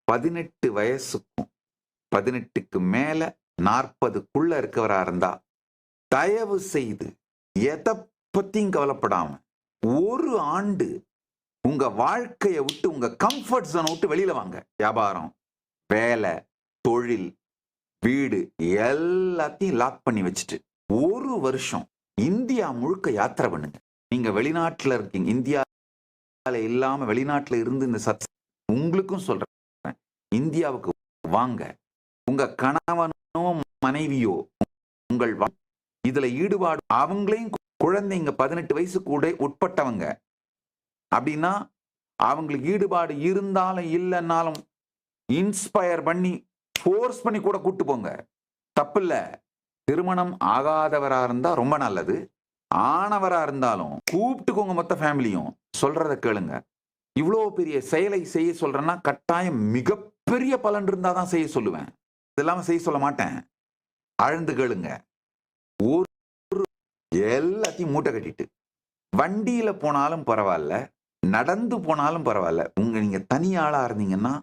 18 வயசுக்கும் 18க்கு மேல 40க்குள்ள இருக்கவரா இருந்தா தயவு செய்து எதை பத்தியும் கவலைப்படாம ஒரு ஆண்டு உங்க வாழ்க்கையை விட்டு, உங்க கம்ஃபர்ட் ஜோனை விட்டு வெளியில வாங்க. வியாபாரம், வேலை, தொழில், வீடு எல்லாத்தையும் லாக் பண்ணி வச்சுட்டு ஒரு வருஷம் இந்தியா முழுக்க யாத்திரை பண்ணுங்க. நீங்க வெளிநாட்டுல இருக்கீங்க, இந்தியால இல்லாம வெளிநாட்டுல இருந்து இந்த உங்களுக்கும் சொல்றேன், இந்தியாவுக்கு வாங்க. உங்க கணவனோ மனைவியோ உங்கள் இதுல ஈடுபாடு, அவங்களையும் குழந்தைங்க 18 வயசு கூட உட்பட்டவங்க அப்படின்னா அவங்களுக்கு ஈடுபாடு இருந்தாலும் இல்லைன்னாலும் இன்ஸ்பயர் பண்ணி ஃபோர்ஸ் பண்ணி கூட கூட்டு போங்க, தப்பில்ல. திருமணம் ஆகாதவரா இருந்தா ரொம்ப நல்லது. ஆனவரா இருந்தாலும் கூப்பிட்டுக்கோங்க, மொத்த ஃபேமிலியும் சொல்றத கேளுங்க. இவ்வளோ பெரிய செயலை செய்ய சொல்றேன்னா கட்டாயம் மிகப்பெரிய பலன் இருந்தாதான் செய்ய சொல்லுவேன், இதெல்லாம் செய்ய சொல்ல மாட்டேன். ஆழ்ந்து கேளுங்க. ஒரு எல்லாத்தையும் மூட்டை கட்டிட்டு வண்டியில போனாலும் பரவாயில்ல, நடந்து போனாலும் பரவாயில்ல. நீங்க தனி ஆளா இருந்தீங்கன்னா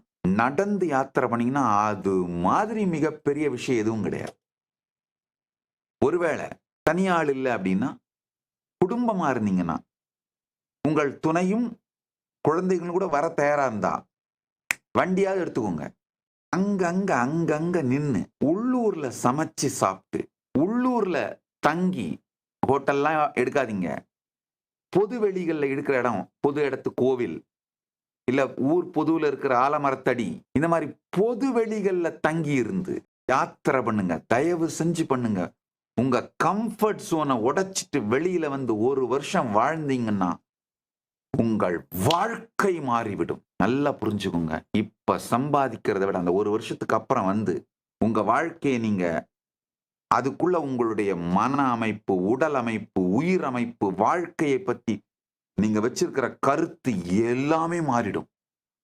நடந்து யாத்திரை பண்ணீங்கன்னா அது மாதிரி மிகப்பெரிய விஷயம் எதுவும் கிடையாது. ஒருவேளை தனி ஆள் இல்லை அப்படின்னா குடும்பமா இருந்தீங்கன்னா உங்கள் துணையும் குழந்தைகளும் கூட வர தயாரா இருந்தா வண்டியாவது எடுத்துக்கோங்க. அங்கங்க நின்று உள்ளூர்ல சமைச்சு சாப்பிட்டு, உள்ளூர்ல தங்கி ஹோட்டல்லாம் எடுக்காதீங்க. பொது வெளிகளில் இருக்கிற இடம், பொது இடத்து கோவில், இல்ல ஊர் பொதுவில் இருக்கிற ஆலமரத்தடி, இந்த மாதிரி பொது வெளிகளில் தங்கி இருந்து யாத்திரை பண்ணுங்க. தயவு செஞ்சு பண்ணுங்க. உங்க கம்ஃபர்ட் ஜோனை உடைச்சிட்டு வெளியில வந்து ஒரு வருஷம் வாழ்ந்தீங்கன்னா உங்கள் வாழ்க்கை மாறிவிடும். நல்லா புரிஞ்சுக்கோங்க. இப்ப சம்பாதிக்கிறத விட அந்த ஒரு வருஷத்துக்கு அப்புறம் வந்து உங்க வாழ்க்கையை நீங்க அதுக்குள்ள உங்களுடைய மன அமைப்பு, உடல் அமைப்பு, உயிர் அமைப்பு, வாழ்க்கையை பத்தி நீங்க வச்சிருக்கிற கருத்து எல்லாமே மாறிடும்.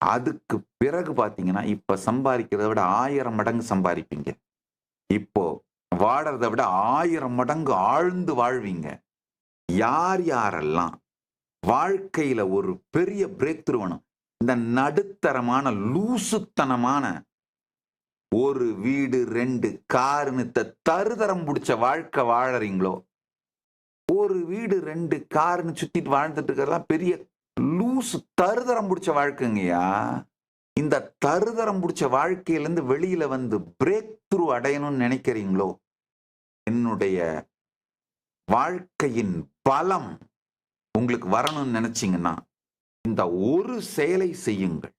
அதுக்கு பிறகு பாத்தீங்கன்னா இப்ப சம்பாதிக்கிறத விட 1000 மடங்கு சம்பாதிப்பீங்க. இப்போ வாழறதை விட 1000 மடங்கு ஆழ்ந்து வாழ்வீங்க. யார் யாரெல்லாம் வாழ்க்கையில ஒரு பெரிய பிரேக் த்ரூ வேணும், இந்த நடுத்தரமான லூசுத்தனமான ஒரு வீடு 2 காருன்னு தருதரம் பிடிச்ச வாழ்க்கை வாழறீங்களோ, ஒரு வீடு 2 காருன்னு சுத்திட்டு வாழ்ந்துட்டு இருக்கிறதெல்லாம் பெரிய லூசு தருதரம் பிடிச்ச வாழ்க்கைங்கய்யா. இந்த தருதரம் பிடிச்ச வாழ்க்கையிலிருந்து வெளியில வந்து பிரேக் த்ரூ அடையணும்னு நினைக்கிறீங்களோ, என்னுடைய வாழ்க்கையின் பலம் உங்களுக்கு வரணும்னு நினைச்சீங்கன்னா இந்த ஒரு செயலை செய்யுங்கள்.